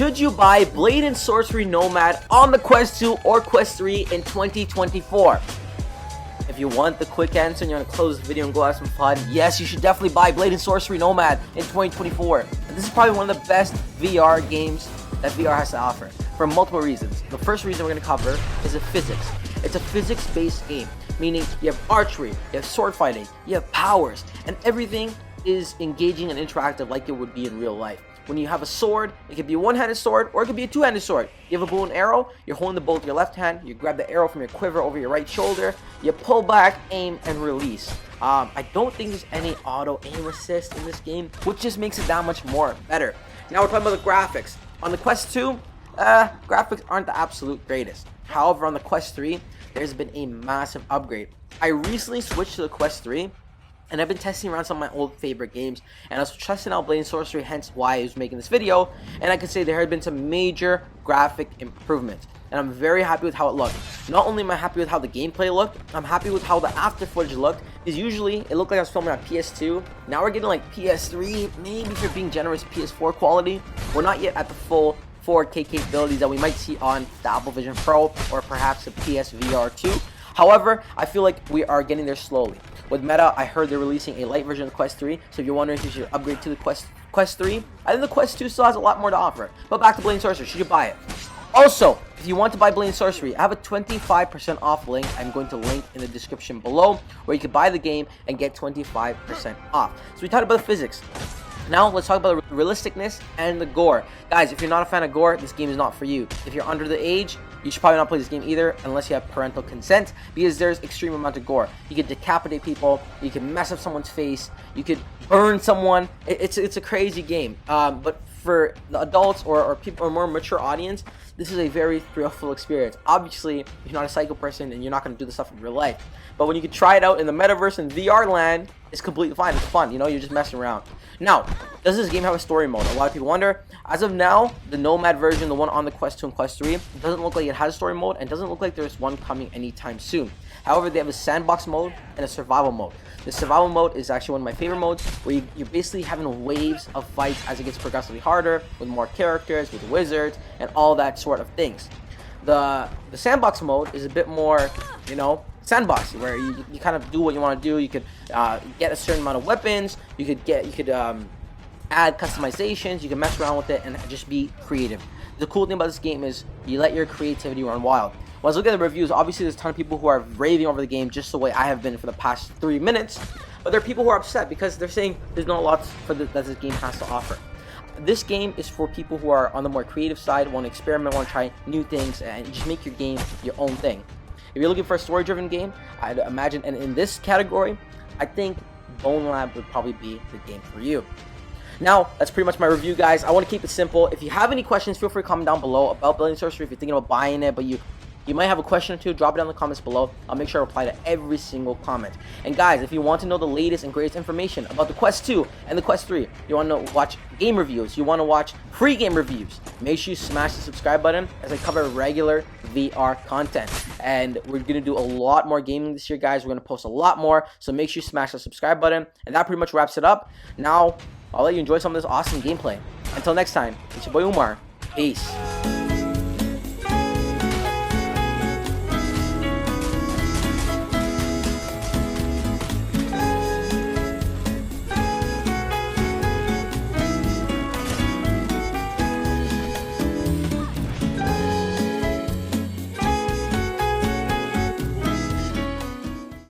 Should you buy Blade and Sorcery Nomad on the Quest 2 or Quest 3 in 2024? If you want the quick answer and you want to close the video and go have some fun, yes, you should definitely buy Blade and Sorcery Nomad in 2024. And this is probably one of the best VR games that VR has to offer for multiple reasons. The first reason we're going to cover is the physics. It's a physics-based game, meaning you have archery, you have sword fighting, you have powers, and everything is engaging and interactive like it would be in real life. When you have a sword, it could be a one-handed sword or it could be a two-handed sword. You have a bow and arrow, you're holding the bow with your left hand, you grab the arrow from your quiver over your right shoulder, you pull back, aim, and release. I don't think there's any auto aim assist in this game, which just makes it that much more better. Now we're talking about the graphics. On the Quest 2, graphics aren't the absolute greatest. However, on the Quest 3, there's been a massive upgrade. I recently switched to the Quest 3, and I've been testing around some of my old favorite games, and I was testing out Blade and Sorcery, hence why I was making this video, and I can say there have been some major graphic improvements, and I'm very happy with how it looked. Not only am I happy with how the gameplay looked, I'm happy with how the after footage looked, because usually it looked like I was filming on PS2, now we're getting like PS3, maybe if you're being generous, PS4 quality. We're not yet at the full 4K capabilities that we might see on the Apple Vision Pro, or perhaps the PSVR 2. However, I feel like we are getting there slowly. With Meta, I heard they're releasing a light version of the Quest 3, so if you're wondering if you should upgrade to the Quest 3, I think the Quest 2 still has a lot more to offer. But back to Blade and Sorcery, should you buy it? Also, if you want to buy Blade and Sorcery, I have a 25% off link I'm going to link in the description below, where you can buy the game and get 25% off. So we talked about the physics. Now let's talk about the realisticness and the gore. Guys, if you're not a fan of gore, this game is not for you. If you're under the age, you should probably not play this game either unless you have parental consent, because there's extreme amount of gore. You can decapitate people, you can mess up someone's face, you could burn someone. It's a crazy game. But for the adults or people or more mature audience, this is a very thrillful experience. Obviously, you're not a psycho person and you're not going to do this stuff in real life. But when you can try it out in the metaverse and VR land, it's completely fine. It's fun, you know, you're just messing around. Now, does this game have a story mode? A lot of people wonder. As of now, the Nomad version, the one on the Quest 2 and Quest 3, doesn't look like it has a story mode, and doesn't look like there's one coming anytime soon. However, they have a sandbox mode and a survival mode. The survival mode is actually one of my favorite modes, where you're basically having waves of fights as it gets progressively harder, with more characters, with wizards, and all that sort of things. The sandbox mode is a bit more, you know, sandboxy, where you kind of do what you want to do. You could get a certain amount of weapons, you could add customizations, you can mess around with it and just be creative. The cool thing about this game is you let your creativity run wild. When I was looking at the reviews, obviously there's a ton of people who are raving over the game just the way I have been for the past 3 minutes, but there are people who are upset because they're saying there's not a lot that this game has to offer. This game is for people who are on the more creative side, want to experiment, want to try new things, and just make your game your own thing. If you're looking for a story-driven game, I'd imagine, and in this category, I think Bone Lab would probably be the game for you. Now, that's pretty much my review, guys. I want to keep it simple. If you have any questions, feel free to comment down below about Blade and Sorcery. If you're thinking about buying it, but you might have a question or two, drop it down in the comments below. I'll make sure I reply to every single comment. And guys, if you want to know the latest and greatest information about the Quest 2 and the Quest 3, you want to watch game reviews, you want to watch free game reviews, make sure you smash the subscribe button as I cover regular VR content. And we're going to do a lot more gaming this year, guys. We're going to post a lot more, so make sure you smash the subscribe button. And that pretty much wraps it up. Now, I'll let you enjoy some of this awesome gameplay. Until next time, it's your boy Umar. Peace.